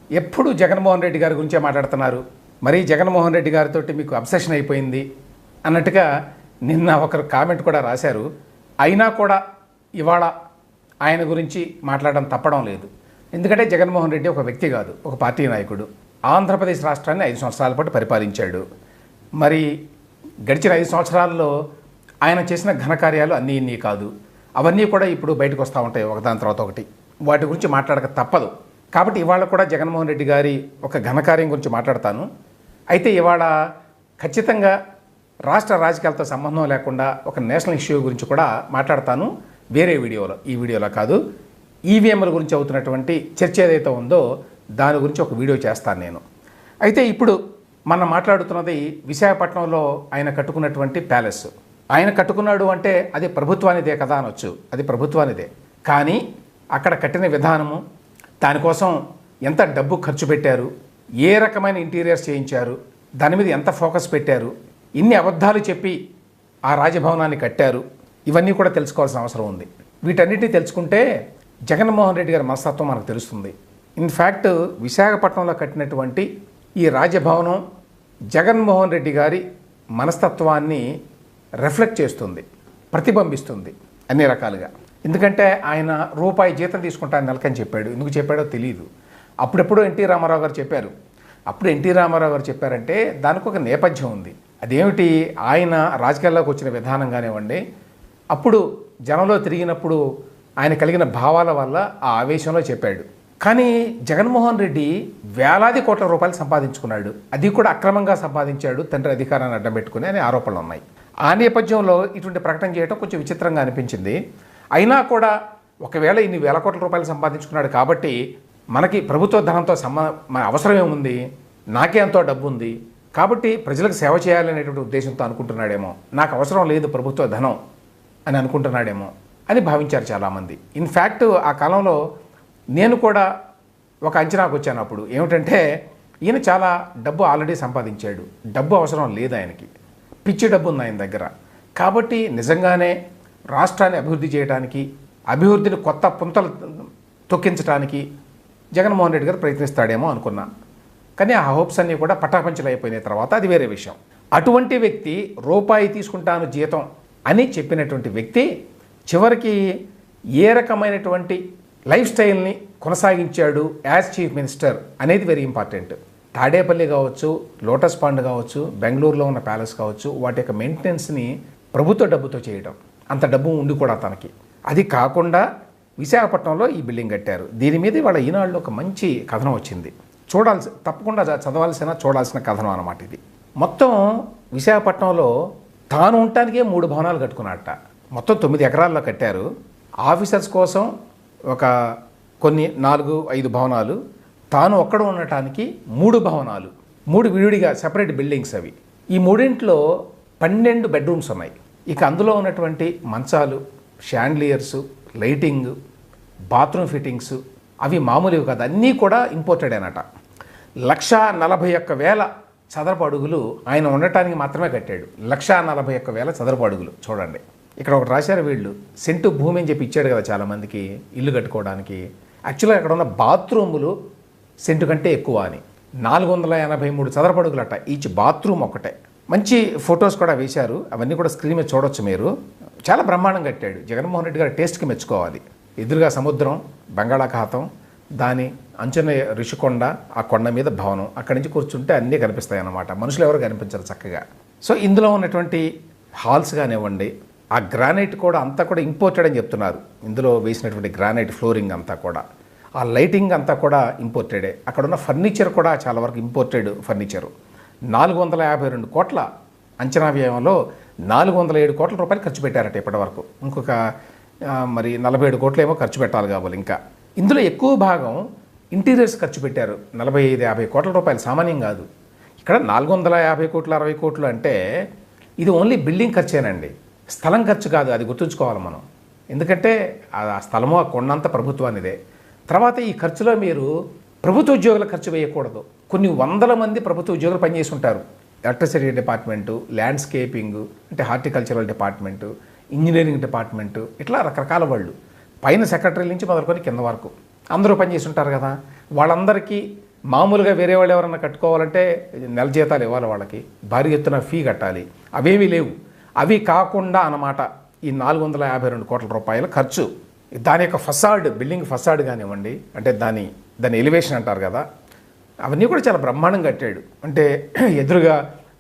ఎప్పుడు జగన్మోహన్ రెడ్డి గారి గురించే మాట్లాడుతున్నారు, మరీ జగన్మోహన్ రెడ్డి గారితో మీకు అబ్సెషన్ అయిపోయింది అన్నట్టుగా నిన్న ఒకరు కామెంట్ కూడా రాశారు. అయినా కూడా ఇవాళ ఆయన గురించి మాట్లాడడం తప్పడం లేదు. ఎందుకంటే జగన్మోహన్ రెడ్డి ఒక వ్యక్తి కాదు, ఒక పార్టీ నాయకుడు. ఆంధ్రప్రదేశ్ రాష్ట్రాన్ని 5 సంవత్సరాల పాటు పరిపాలించాడు. మరి గడిచిన 5 సంవత్సరాల్లో ఆయన చేసిన ఘనకార్యాలు అన్నీ ఇన్ని కాదు, అవన్నీ కూడా ఇప్పుడు బయటకు వస్తూ ఉంటాయి ఒకదాని తర్వాత ఒకటి. వాటి గురించి మాట్లాడక తప్పదు. కాబట్టి ఇవాళ కూడా జగన్మోహన్ రెడ్డి గారి ఒక ఘనకార్యం గురించి మాట్లాడతాను. అయితే ఇవాళ ఖచ్చితంగా రాష్ట్ర రాజకీయాలతో సంబంధం లేకుండా ఒక నేషనల్ ఇష్యూ గురించి కూడా మాట్లాడతాను, వేరే వీడియోలో, ఈ వీడియోలో కాదు. ఈవీఎంల గురించి అవుతున్నటువంటి చర్చ ఏదైతే ఉందో దాని గురించి ఒక వీడియో చేస్తాను నేను. అయితే ఇప్పుడు మనం మాట్లాడుతున్నది విశాఖపట్నంలో ఆయన కట్టుకున్నటువంటి ప్యాలెస్. ఆయన కట్టుకున్నాడు అంటే అది ప్రభుత్వానిదే కదా అనొచ్చు, అది ప్రభుత్వానిదే. కానీ అక్కడ కట్టిన విధానము, దానికోసం ఎంత డబ్బు ఖర్చు పెట్టారు, ఏ రకమైన ఇంటీరియర్స్ చేయించారు, దాని మీద ఎంత ఫోకస్ పెట్టారు, ఇన్ని అబద్ధాలు చెప్పి ఆ రాజభవనాన్ని కట్టారు, ఇవన్నీ కూడా తెలుసుకోవాల్సిన అవసరం ఉంది. వీటన్నిటిని తెలుసుకుంటే జగన్మోహన్ రెడ్డి గారి మనస్తత్వం మనకు తెలుస్తుంది. ఇన్ఫ్యాక్ట్ విశాఖపట్నంలో కట్టినటువంటి ఈ రాజభవనం జగన్మోహన్ రెడ్డి గారి మనస్తత్వాన్ని రిఫ్లెక్ట్ చేస్తుంది, ప్రతిబింబిస్తుంది అన్ని రకాలుగా. ఎందుకంటే ఆయన రూపాయి జీతం తీసుకుంటాను నెలకని చెప్పాడు. ఎందుకు చెప్పాడో తెలియదు. అప్పుడెప్పుడో ఎన్టీ రామారావు గారు చెప్పారు. అప్పుడు ఎన్టీ రామారావు గారు చెప్పారంటే దానికి ఒక నేపథ్యం ఉంది. అదేమిటి, ఆయన రాజకీయాల్లోకి వచ్చిన విధానం కానివ్వండి, అప్పుడు జనంలో తిరిగినప్పుడు ఆయన కలిగిన భావాల వల్ల ఆ ఆవేశంలో చెప్పాడు. కానీ జగన్మోహన్ రెడ్డి వేలాది కోట్ల రూపాయలు సంపాదించుకున్నాడు, అది కూడా అక్రమంగా సంపాదించాడు, తండ్రి అధికారాన్ని అడ్డం పెట్టుకుని అనే ఆరోపణలు ఉన్నాయి. ఆ నేపథ్యంలో ఇటువంటి ప్రకటన చేయడం కొంచెం విచిత్రంగా అనిపించింది. అయినా కూడా ఒకవేళ ఇన్ని వేల కోట్ల రూపాయలు సంపాదించుకున్నాడు కాబట్టి మనకి ప్రభుత్వ ధనంతో మన అవసరం ఏముంది, నాకే ఎంతో డబ్బు ఉంది కాబట్టి ప్రజలకు సేవ చేయాలనేటువంటి ఉద్దేశంతో అనుకుంటున్నాడేమో, నాకు అవసరం లేదు ప్రభుత్వ ధనం అని అనుకుంటున్నాడేమో అని భావించారు చాలామంది. ఇన్ఫ్యాక్ట్ ఆ కాలంలో నేను కూడా ఒక అంచనాకు వచ్చాను. అప్పుడు ఏమిటంటే ఈయన చాలా డబ్బు ఆల్రెడీ సంపాదించాడు, డబ్బు అవసరం లేదు ఆయనకి, పిచ్చి డబ్బు ఉంది ఆయన దగ్గర. కాబట్టి నిజంగానే రాష్ట్రాన్ని అభివృద్ధి చేయడానికి, అభివృద్ధిని కొత్త పుంతలు తొక్కించడానికి జగన్మోహన్ రెడ్డి గారు ప్రయత్నిస్తాడేమో అనుకున్నా. కానీ ఆ హోప్స్ అన్నీ కూడా పటాపంచలు అయిపోయిన తర్వాత అది వేరే విషయం. అటువంటి వ్యక్తి రూపాయి తీసుకుంటాను జీతం అని చెప్పినటువంటి వ్యక్తి చివరికి ఏ రకమైనటువంటి లైఫ్ స్టైల్ని కొనసాగించాడు యాజ్ చీఫ్ మినిస్టర్ అనేది వెరీ ఇంపార్టెంట్. తాడేపల్లి కావచ్చు, లోటస్ పాండ్ కావచ్చు, బెంగళూరులో ఉన్న ప్యాలెస్ కావచ్చు, వాటి యొక్క మెయింటెనెన్స్ని ప్రభుత్వ డబ్బుతో చేయడం, అంత డబ్బు ఉండి కూడా తనకి. అది కాకుండా విశాఖపట్నంలో ఈ బిల్డింగ్ కట్టారు. దీని మీద వాళ్ళ ఈనాడులో ఒక మంచి కథనం వచ్చింది, తప్పకుండా చూడాల్సిన కథనం అన్నమాట ఇది. మొత్తం విశాఖపట్నంలో తాను ఉండటానికే 3 భవనాలు కట్టుకున్నట్ట. మొత్తం 9 ఎకరాల్లో కట్టారు. ఆఫీసర్స్ కోసం ఒక కొన్ని 4-5 భవనాలు, తాను ఒక్కడ ఉండటానికి 3 భవనాలు, 3 విడివిడిగా సెపరేట్ బిల్డింగ్స్ అవి. ఈ 3ఇంట్లో 12 బెడ్రూమ్స్ ఉన్నాయి. ఇక అందులో ఉన్నటువంటి మంచాలు, షాండ్లియర్సు, లైటింగ్, బాత్రూమ్ ఫిట్టింగ్స్ అవి మామూలువి కాదు, అన్నీ కూడా ఇంపోర్టెడ్ అనట. 141,000 చదరపు అడుగులు ఆయన ఉండటానికి మాత్రమే కట్టాడు. 141,000 చదరపు అడుగులు చూడండి. ఇక్కడ ఒకటి రాశారు వీళ్ళు, సెంటు భూమి అని చెప్పి ఇచ్చాడు కదా చాలామందికి ఇల్లు కట్టుకోవడానికి. యాక్చువల్గా అక్కడ ఉన్న బాత్రూములు సెంటు కంటే ఎక్కువ అని. 483 చదరపు అడుగులట ఈచ్ బాత్రూమ్ ఒకటే. మంచి ఫొటోస్ కూడా వేశారు, అవన్నీ కూడా స్క్రీన్ మీద చూడొచ్చు మీరు. చాలా బ్రహ్మాండం కట్టాడు. జగన్మోహన్ రెడ్డి గారి టేస్ట్కి మెచ్చుకోవాలి. ఎదురుగా సముద్రం, బంగాళాఖాతం, దాని అంచున ఋషికొండ, ఆ కొండ మీద భవనం, అక్కడి నుంచి కూర్చుంటే అన్నీ కనిపిస్తాయి అన్నమాట. మనుషులు ఎవరు కనిపించరు చక్కగా. సో ఇందులో ఉన్నటువంటి హాల్స్ కానివ్వండి, ఆ గ్రానైట్ కూడా అంతా కూడా ఇంపోర్టెడ్ అని చెప్తున్నారు. ఇందులో వేసినటువంటి గ్రానైట్ ఫ్లోరింగ్ అంతా కూడా, ఆ లైటింగ్ అంతా కూడా ఇంపోర్టెడే. అక్కడ ఉన్న ఫర్నిచర్ కూడా చాలా వరకు ఇంపోర్టెడ్ ఫర్నిచరు. 452 కోట్ల అంచనా వ్యయంలో 407 కోట్ల రూపాయలు ఖర్చు పెట్టారట ఇప్పటి వరకు. ఇంకొక మరి 47 కోట్లు ఏమో ఖర్చు పెట్టాలి కాబట్టి ఇంకా. ఇందులో ఎక్కువ భాగం ఇంటీరియర్స్ ఖర్చు పెట్టారు. 45-50 కోట్ల రూపాయలు సామాన్యం కాదు. ఇక్కడ 450 కోట్లు 60 కోట్లు అంటే ఇది ఓన్లీ బిల్డింగ్ ఖర్చేనండి, స్థలం ఖర్చు కాదు. అది గుర్తుంచుకోవాలి మనం. ఎందుకంటే ఆ స్థలము, ఆ కొండంతా ప్రభుత్వానిదే. తర్వాత ఈ ఖర్చులో మీరు ప్రభుత్వ ఉద్యోగుల ఖర్చు వేయకూడదు. కొన్ని వందల మంది ప్రభుత్వ ఉద్యోగులు పనిచేసి ఉంటారు. ఎలక్ట్రిసిటీ డిపార్ట్మెంటు, ల్యాండ్స్కేపింగ్ అంటే హార్టికల్చరల్ డిపార్ట్మెంటు, ఇంజనీరింగ్ డిపార్ట్మెంటు, ఇట్లా రకరకాల వాళ్ళు, పైన సెక్రటరీ నుంచి మొదలుకొని కింద వరకు అందరూ పనిచేసి ఉంటారు కదా. వాళ్ళందరికీ మామూలుగా వేరే వాళ్ళు ఎవరన్నా కట్టుకోవాలంటే నెల జీతాలు ఇవ్వాలి, వాళ్ళకి భారీ ఎత్తున ఫీ కట్టాలి. అవేమీ లేవు. అవి కాకుండా అన్నమాట ఈ 452 కోట్ల రూపాయల ఖర్చు. దాని యొక్క ఫసాడ్, బిల్డింగ్ ఫసాడ్ కానివ్వండి, అంటే దాని ఎలివేషన్ అంటారు కదా, అవన్నీ కూడా చాలా బ్రహ్మాండంగా కట్టాడు. అంటే ఎదురుగా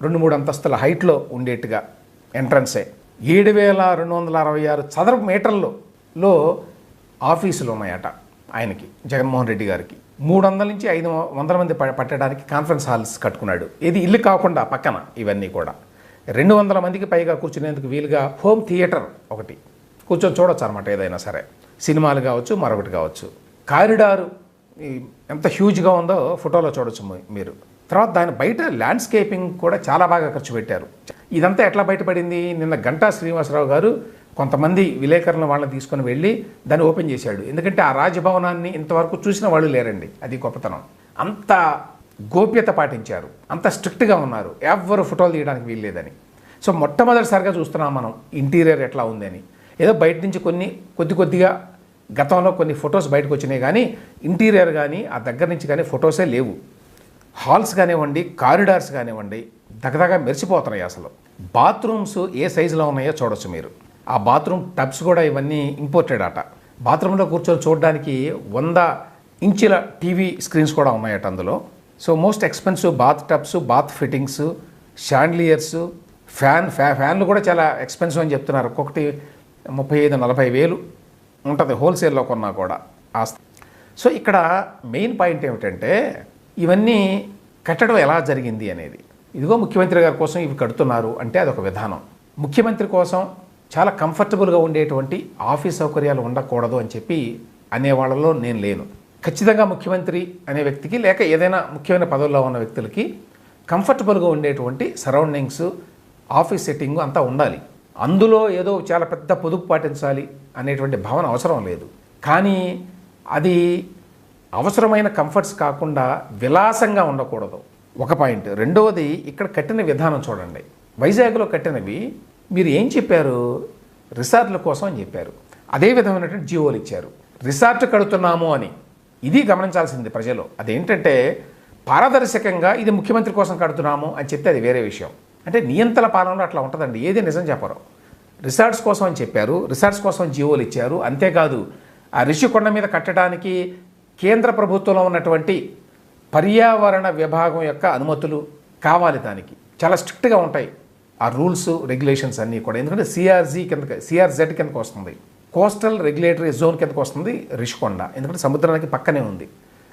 2-3 అంతస్తుల హైట్లో ఉండేట్టుగా ఎంట్రన్సే. 7,266 చదరపు మీటర్లలో ఆఫీసులు ఉన్నాయట ఆయనకి, జగన్మోహన్ రెడ్డి గారికి. 300 నుంచి 500 మంది పట్టడానికి కాన్ఫరెన్స్ హాల్స్ కట్టుకున్నాడు. ఇది ఇల్లు కాకుండా పక్కన ఇవన్నీ కూడా 200 మందికి పైగా కూర్చునేందుకు వీలుగా హోమ్ థియేటర్ ఒకటి కూర్చొని చూడొచ్చు అనమాట. ఏదైనా సరే సినిమాలు కావచ్చు, మరొకటి కావచ్చు. కారిడారు ఎంత హ్యూజ్గా ఉందో ఫోటోలో చూడొచ్చు మీరు. తర్వాత దాని బయట ల్యాండ్స్కేపింగ్ కూడా చాలా బాగా ఖర్చు పెట్టారు. ఇదంతా ఎట్లా బయటపడింది? నిన్న గంటా శ్రీనివాసరావు గారు కొంతమంది విలేకరుల వాళ్ళని తీసుకొని వెళ్ళి దాన్ని ఓపెన్ చేశాడు. ఎందుకంటే ఆ రాజభవనాన్ని ఇంతవరకు చూసిన వాళ్ళు లేరండి. అది గొప్పతనం. అంత గోప్యత పాటించారు, అంత స్ట్రిక్ట్గా ఉన్నారు, ఎవరు ఫోటోలు తీయడానికి వీల్లేదని. సో మొట్టమొదటిసారిగా చూస్తున్నాం మనం ఇంటీరియర్ ఎట్లా ఉందని. ఏదో బయట నుంచి కొద్దిగా గతంలో కొన్ని ఫొటోస్ బయటకు వచ్చినాయి, కానీ ఇంటీరియర్ కానీ ఆ దగ్గర నుంచి కానీ ఫొటోసే లేవు. హాల్స్ కానివ్వండి, కారిడార్స్ కానివ్వండి, దగ్గరగా మెరిసిపోతున్నాయి. అసలు బాత్రూమ్స్ ఏ సైజులో ఉన్నాయో చూడొచ్చు మీరు. ఆ బాత్రూమ్ టబ్స్ కూడా ఇవన్నీ ఇంపోర్టెడ్ అట. బాత్రూంలో కూర్చొని చూడడానికి 100 ఇంచుల టీవీ స్క్రీన్స్ కూడా ఉన్నాయట అందులో. So most expensive bath tubs, bath fittings, chandeliers, ఫ్యాన్లు కూడా చాలా ఎక్స్పెన్సివ్ అని చెప్తున్నారు. ఒక్కొక్కటి 35-40 వేలు ఉంటుంది హోల్సేల్లో కొన్నా కూడా. సో ఇక్కడ మెయిన్ పాయింట్ ఏమిటంటే ఇవన్నీ కట్టడం ఎలా జరిగింది అనేది. ఇదిగో ముఖ్యమంత్రి గారి కోసం ఇవి కడుతున్నారు అంటే అదొక విధానం. ముఖ్యమంత్రి కోసం చాలా కంఫర్టబుల్గా ఉండేటువంటి ఆఫీస్ సౌకర్యాలు ఉండకూడదు అని చెప్పి అనేవాళ్ళలో నేను లేను. ఖచ్చితంగా ముఖ్యమంత్రి అనే వ్యక్తికి, లేక ఏదైనా ముఖ్యమైన పదవుల్లో ఉన్న వ్యక్తులకి కంఫర్టబుల్గా ఉండేటువంటి సరౌండింగ్స్, ఆఫీస్ సెట్టింగు అంతా ఉండాలి. అందులో ఏదో చాలా పెద్ద పొదుపు పాటించాలి అనేటువంటి భావన అవసరం లేదు. కానీ అది అవసరమైన కంఫర్ట్స్ కాకుండా విలాసంగా ఉండకూడదు, ఒక పాయింట్. రెండవది, ఇక్కడ కట్టిన విధానం చూడండి. వైజాగ్లో కట్టినవి మీరు ఏం చెప్పారు? రిసార్ట్ల కోసం అని చెప్పారు. అదే విధమైనటువంటి జీవోలు ఇచ్చారు, రిసార్ట్ కడుతున్నాము అని. ఇది గమనించాల్సింది ప్రజలు. అదేంటంటే పారదర్శకంగా ఇది ముఖ్యమంత్రి కోసం కడుతున్నాము అని చెప్తే అది వేరే విషయం. అంటే నియంతల పాలనలో అట్లా ఉంటుందండి, ఏది నిజం చెప్పరు. రిసార్ట్స్ కోసం అని చెప్పారు, రిసార్ట్స్ కోసం జీవోలు ఇచ్చారు. అంతేకాదు ఆ రిషికొండ మీద కట్టడానికి కేంద్ర ప్రభుత్వంలో ఉన్నటువంటి పర్యావరణ విభాగం యొక్క అనుమతులు కావాలి. దానికి చాలా స్ట్రిక్ట్గా ఉంటాయి ఆ రూల్స్, రెగ్యులేషన్స్ అన్నీ కూడా. ఎందుకంటే సిఆర్జెడ్ కిందకు వస్తుంది, కోస్టల్ రెగ్యులేటరీ జోన్ కిందకు వస్తుంది రిషికొండ. ఎందుకంటే సముద్రానికి పక్కనే ఉంది.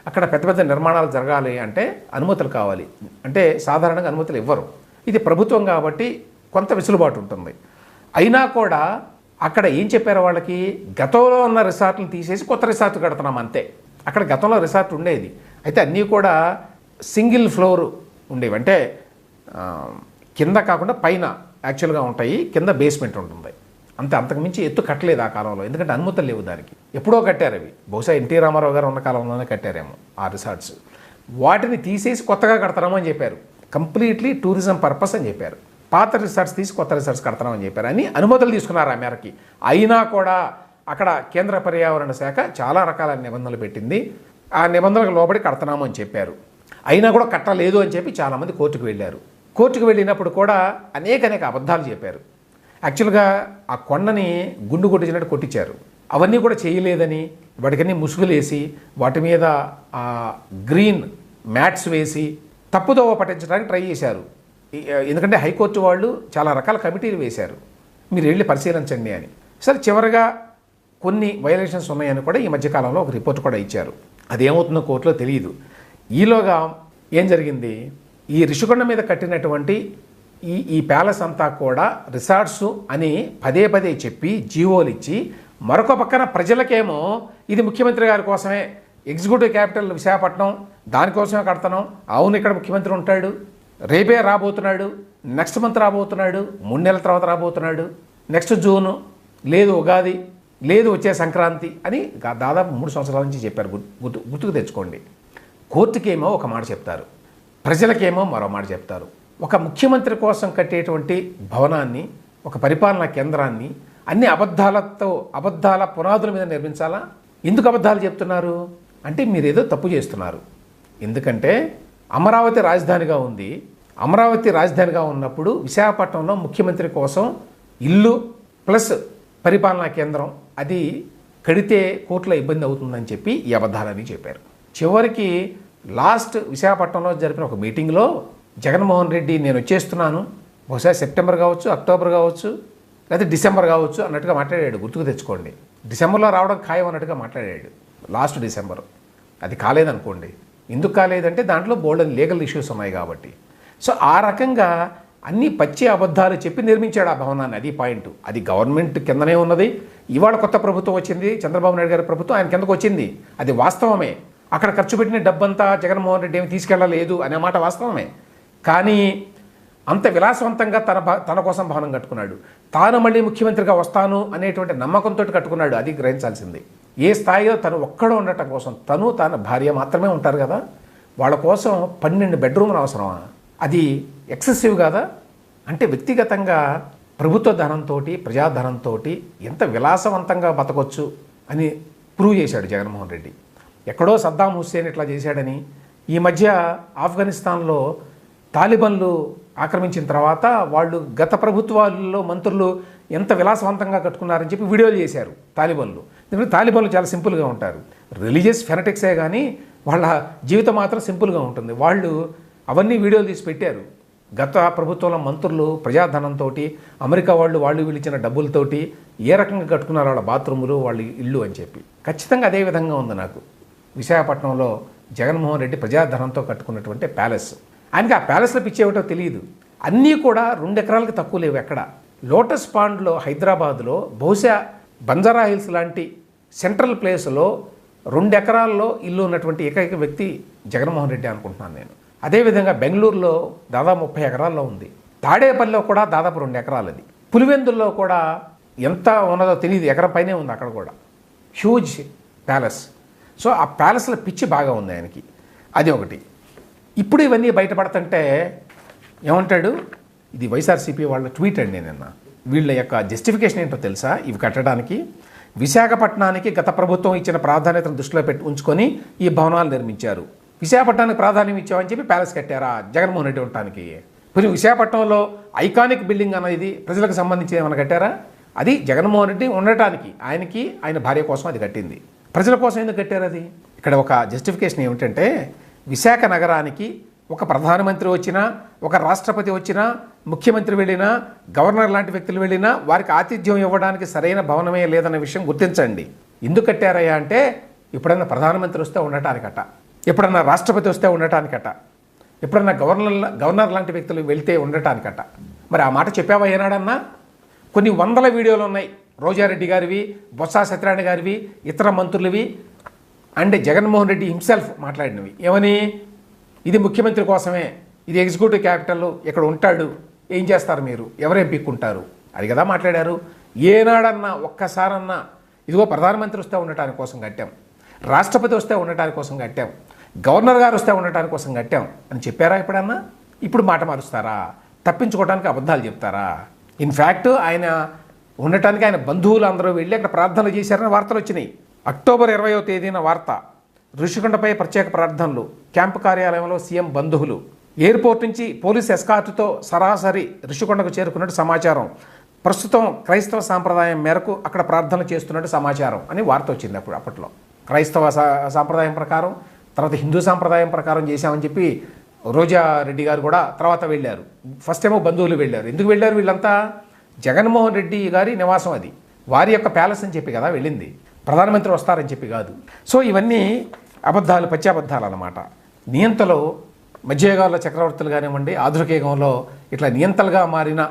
అక్కడ పెద్ద పెద్ద నిర్మాణాలు జరగాలి అంటే అనుమతులు కావాలి. అంటే సాధారణంగా అనుమతులు ఇవ్వరు. ఇది ప్రభుత్వం కాబట్టి కొంత వెసులుబాటు ఉంటుంది. అయినా కూడా అక్కడ ఏం చెప్పారు వాళ్ళకి? గతంలో ఉన్న రిసార్ట్లను తీసేసి కొత్త రిసార్ట్ కడుతున్నాం అంతే. అక్కడ గతంలో రిసార్ట్ ఉండేది, అయితే అన్నీ కూడా సింగిల్ ఫ్లోర్ ఉండేవి. అంటే కింద కాకుండా పైన యాక్చువల్గా ఉంటాయి, కింద బేస్మెంట్ ఉంటుంది అంతే. అంతకుమించి ఎత్తు కట్టలేదు ఆ కాలంలో, ఎందుకంటే అనుమతులు లేవు దానికి. ఎప్పుడో కట్టారు అవి, బహుశా ఎన్టీ రామారావు గారు ఉన్న కాలంలోనే కట్టారేమో ఆ రిసార్ట్స్. వాటిని తీసేసి కొత్తగా కడతామని అని చెప్పారు. కంప్లీట్లీ టూరిజం పర్పస్ అని చెప్పారు. పాత రిసార్ట్స్ తీసి కొత్త రిసార్ట్స్ కడతామని చెప్పారు అని అనుమతులు తీసుకున్నారు ఆ మేరకి. అయినా కూడా అక్కడ కేంద్ర పర్యావరణ శాఖ చాలా రకాల నిబంధనలు పెట్టింది. ఆ నిబంధనలకు లోబడి కడతాము అని చెప్పారు. అయినా కూడా కట్టలేదు అని చెప్పి చాలామంది కోర్టుకు వెళ్ళారు. కోర్టుకు వెళ్ళినప్పుడు కూడా అనేక అబద్ధాలు చెప్పారు. యాక్చువల్గా ఆ కొండని గుండు కొట్టించినట్టు కొట్టించారు. అవన్నీ కూడా చేయలేదని, వాటికన్నీ ముసుగులేసి వాటి మీద గ్రీన్ మ్యాట్స్ వేసి తప్పుదోవ పట్టించడానికి ట్రై చేశారు. ఎందుకంటే హైకోర్టు వాళ్ళు చాలా రకాల కమిటీలు వేశారు, మీరు వెళ్ళి పరిశీలించండి అని. సరే, చివరిగా కొన్ని వైలేషన్స్ ఉన్నాయని కూడా ఈ మధ్యకాలంలో ఒక రిపోర్ట్ కూడా ఇచ్చారు. అదేమవుతుందో కోర్టులో తెలియదు. ఈలోగా ఏం జరిగింది? ఈ రిషికొండ మీద కట్టినటువంటి ఈ ప్యాలెస్ అంతా కూడా రిసార్ట్స్ అని పదే చెప్పి జీవోలు ఇచ్చి, మరొక పక్కన ప్రజలకేమో ఇది ముఖ్యమంత్రి గారి కోసమే, ఎగ్జిక్యూటివ్ క్యాపిటల్ విశాఖపట్నం, దానికోసమే కడతాం, అవును ఇక్కడ ముఖ్యమంత్రి ఉంటాడు, రేపే రాబోతున్నాడు, నెక్స్ట్ మంత్ రాబోతున్నాడు, 3 నెలల తర్వాత రాబోతున్నాడు, నెక్స్ట్ జూను, లేదు ఉగాది, లేదు వచ్చే సంక్రాంతి అని దాదాపు 3 సంవత్సరాల నుంచి చెప్పారు. గుర్తుకు తెచ్చుకోండి. కోర్టుకేమో ఒక మాట చెప్తారు, ప్రజలకేమో మరో మాట చెప్తారు. ఒక ముఖ్యమంత్రి కోసం కట్టేటువంటి భవనాన్ని, ఒక పరిపాలనా కేంద్రాన్ని అన్ని అబద్ధాల పునాదుల మీద నిర్మించాలా? ఎందుకు అబద్ధాలు చెప్తున్నారు అంటే మీరు ఏదో తప్పు చేస్తున్నారు. ఎందుకంటే అమరావతి రాజధానిగా ఉంది. అమరావతి రాజధానిగా ఉన్నప్పుడు విశాఖపట్నంలో ముఖ్యమంత్రి కోసం ఇల్లు ప్లస్ పరిపాలనా కేంద్రం అది కడితే కోర్టులో ఇబ్బంది అవుతుందని చెప్పి ఈ అబద్ధాలని చెప్పారు. చివరికి లాస్ట్ విశాఖపట్నంలో జరిపిన ఒక మీటింగ్లో జగన్మోహన్ రెడ్డి నేను వచ్చేస్తున్నాను, బహుశా సెప్టెంబర్ కావచ్చు, అక్టోబర్ కావచ్చు, లేదా డిసెంబర్ కావచ్చు అన్నట్టుగా మాట్లాడాడు. గుర్తుకు తెచ్చుకోండి, డిసెంబర్లో రావడం ఖాయం అన్నట్టుగా మాట్లాడాడు. Last December. అది కాలేదనుకోండి. ఎందుకు కాలేదంటే దాంట్లో బోల్డ్ లీగల్ ఇష్యూస్ ఉన్నాయి కాబట్టి. సో ఆ రకంగా అన్ని పచ్చి అబద్ధాలు చెప్పి నిర్మించాడు ఆ భవనాన్ని. అది పాయింట్. అది గవర్నమెంట్ కిందనే ఉన్నది. ఇవాళ కొత్త ప్రభుత్వం వచ్చింది, చంద్రబాబు నాయుడు గారి ప్రభుత్వం, ఆయన కిందకు వచ్చింది. అది వాస్తవమే. అక్కడ ఖర్చు పెట్టిన డబ్బంతా జగన్మోహన్ రెడ్డి ఏమి తీసుకెళ్ళలేదు అనే మాట వాస్తవమే. కానీ అంత విలాసవంతంగా తన కోసం భవనం కట్టుకున్నాడు. తాను మళ్ళీ ముఖ్యమంత్రిగా వస్తాను అనేటువంటి నమ్మకంతో కట్టుకున్నాడు. అది గ్రహించాల్సింది. ఏ స్థాయిలో తను ఒక్కడో ఉండటం కోసం, తన భార్య మాత్రమే ఉంటారు కదా, వాళ్ళ కోసం 12 బెడ్రూమ్లు అవసరమా? అది ఎక్సెసివ్ కాదా? అంటే వ్యక్తిగతంగా ప్రభుత్వ ధనంతో, ప్రజాధనంతో ఎంత విలాసవంతంగా బతకొచ్చు అని ప్రూవ్ చేశాడు జగన్మోహన్ రెడ్డి. ఎక్కడో సద్దాం హుస్సేన్ ఇట్లా చేశాడని, ఈ మధ్య ఆఫ్ఘనిస్తాన్లో తాలిబన్లు ఆక్రమించిన తర్వాత వాళ్ళు గత ప్రభుత్వాల్లో మంత్రులు ఎంత విలాసవంతంగా కట్టుకున్నారని చెప్పి వీడియోలు చేశారు తాలిబన్లు. ఎందుకంటే తాలిబన్లు చాలా సింపుల్గా ఉంటారు. రిలీజియస్ ఫెనటిక్సే కానీ వాళ్ళ జీవితం మాత్రం సింపుల్గా ఉంటుంది. వాళ్ళు అవన్నీ వీడియోలు తీసి పెట్టారు. గత ప్రభుత్వంలో మంత్రులు ప్రజాధనంతో, అమెరికా వాళ్ళు వీళ్ళు ఇచ్చిన డబ్బులతోటి ఏ రకంగా కట్టుకున్నారు వాళ్ళ బాత్రూములు, వాళ్ళ ఇళ్ళు అని చెప్పి. ఖచ్చితంగా అదే విధంగా ఉంది నాకు విశాఖపట్నంలో జగన్మోహన్ రెడ్డి ప్రజాధనంతో కట్టుకున్నటువంటి ప్యాలెస్. ఆయనకి ఆ ప్యాలెస్లో పిచ్చేవిటో తెలియదు. అన్నీ కూడా 2 ఎకరాలకు తక్కువ లేవు ఎక్కడ. లోటస్ పాండ్లో హైదరాబాద్లో బహుశా బంజారా హిల్స్ లాంటి సెంట్రల్ ప్లేస్లో 2 ఎకరాల్లో ఇల్లు ఉన్నటువంటి ఏకైక వ్యక్తి జగన్మోహన్ రెడ్డి అనుకుంటున్నాను నేను. అదేవిధంగా బెంగళూరులో దాదాపు 30 ఎకరాల్లో ఉంది. తాడేపల్లిలో కూడా దాదాపు 2 ఎకరాలు. అది పులివెందుల్లో కూడా ఎంత ఉన్నదో తెలియదు, ఎకరం పైనే ఉంది అక్కడ కూడా. Huge palace. సో ఆ ప్యాలెస్లో పిచ్చి బాగా ఉంది ఆయనకి. అది ఒకటి. ఇప్పుడు ఇవన్నీ బయటపడుతుంటే ఏమంటాడు, ఇది వైఎస్ఆర్సీపీ వాళ్ళ ట్వీట్ అండి నిన్న. వీళ్ళ యొక్క జస్టిఫికేషన్ ఏంటో తెలుసా? ఇవి కట్టడానికి విశాఖపట్నానికి గత ప్రభుత్వం ఇచ్చిన ప్రాధాన్యతను దృష్టిలో ఉంచుకొని ఈ భవనాలు నిర్మించారు. విశాఖపట్నానికి ప్రాధాన్యం ఇచ్చామని చెప్పి ప్యాలెస్ కట్టారా జగన్మోహన్ రెడ్డి ఉండటానికి? కొంచెం విశాఖపట్నంలో ఐకానిక్ బిల్డింగ్ అనేది ప్రజలకు సంబంధించి ఏమైనా కట్టారా? అది జగన్మోహన్ రెడ్డి ఉండటానికి, ఆయన భార్య కోసం అది కట్టింది. ప్రజల కోసం ఎందుకు కట్టారు? అది ఇక్కడ ఒక జస్టిఫికేషన్ ఏమిటంటే, విశాఖ నగరానికి ఒక ప్రధానమంత్రి వచ్చినా, ఒక రాష్ట్రపతి వచ్చినా, ముఖ్యమంత్రి వెళ్ళినా, గవర్నర్ లాంటి వ్యక్తులు వెళ్ళినా వారికి ఆతిథ్యం ఇవ్వడానికి సరైన భవనమే లేదన్న విషయం గుర్తించండి. ఎందుకు కట్టారయ్యా అంటే, ఎప్పుడన్నా ప్రధానమంత్రి వస్తే ఉండటానికట, ఎప్పుడన్నా రాష్ట్రపతి వస్తే ఉండటానికట, ఎప్పుడన్నా గవర్నర్ లాంటి వ్యక్తులు వెళ్తే ఉండటానికట. మరి ఆ మాట చెప్పావా ఏనాడన్నా? కొన్ని వందల వీడియోలు ఉన్నాయి, రోజారెడ్డి గారివి, బొత్స సత్యనారాయణ గారివి, ఇతర మంత్రులవి, అండ్ జగన్మోహన్ రెడ్డి హిమ్సెల్ఫ్ మాట్లాడినవి. ఏమని? ఇది ముఖ్యమంత్రి కోసమే, ఇది ఎగ్జిక్యూటివ్ క్యాపిటల్, ఇక్కడ ఉంటాడు, ఏం చేస్తారు మీరు, ఎవరేం పీక్కుంటారు, అది కదా మాట్లాడారు. ఏనాడన్నా ఒక్కసారన్నా ఇదిగో ప్రధానమంత్రి వస్తే ఉండటానికి కోసం కట్టాం, రాష్ట్రపతి వస్తే ఉండటానికి కోసం కట్టాం, గవర్నర్ గారు వస్తే ఉండటానికి కోసం కట్టాం అని చెప్పారా ఎప్పుడన్నా? ఇప్పుడు మాట మారుస్తారా? తప్పించుకోవడానికి అబద్ధాలు చెప్తారా? ఇన్ఫ్యాక్ట్ ఆయన ఉండటానికి ఆయన బంధువులు అందరూ వెళ్ళి అక్కడ ప్రార్థనలు చేశారని వార్తలు వచ్చినాయి. అక్టోబర్ 20వ తేదీన వార్త. ఋషికొండపై ప్రత్యేక ప్రార్థనలు, క్యాంపు కార్యాలయంలో సీఎం బంధువులు, ఎయిర్పోర్ట్ నుంచి పోలీస్ ఎస్కార్టుతో సరాసరి ఋషికొండకు చేరుకున్నట్టు సమాచారం. ప్రస్తుతం క్రైస్తవ సాంప్రదాయం మేరకు అక్కడ ప్రార్థనలు చేస్తున్నట్టు సమాచారం అని వార్త వచ్చింది అప్పట్లో. క్రైస్తవ సాంప్రదాయం ప్రకారం, తర్వాత హిందూ సాంప్రదాయం ప్రకారం చేశామని చెప్పి రోజారెడ్డి గారు కూడా తర్వాత వెళ్ళారు. ఫస్ట్ ఏమో బంధువులు వెళ్ళారు. ఎందుకు వెళ్ళారు వీళ్ళంతా? జగన్మోహన్ రెడ్డి గారి నివాసం అది, వారి యొక్క ప్యాలెస్ అని చెప్పి కదా వెళ్ళింది, ప్రధానమంత్రి వస్తారని చెప్పి కాదు. సో ఇవన్నీ అబద్ధాలు, పచ్చి అబద్ధాలు అన్నమాట. నియంతలు మధ్యయుగాల్లో చక్రవర్తులు కానివ్వండి, ఆధునిక యుగంలో ఇట్లా నియంతలుగా మారిన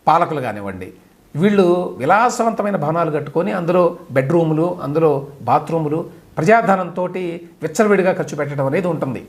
పాలకులు కానివ్వండి, వీళ్ళు విలాసవంతమైన భవనాలు కట్టుకొని అందులో బెడ్రూములు, అందులో బాత్రూములు, ప్రజాధనంతో విచ్చలవిడిగా ఖర్చు పెట్టడం అనేది ఉంటుంది.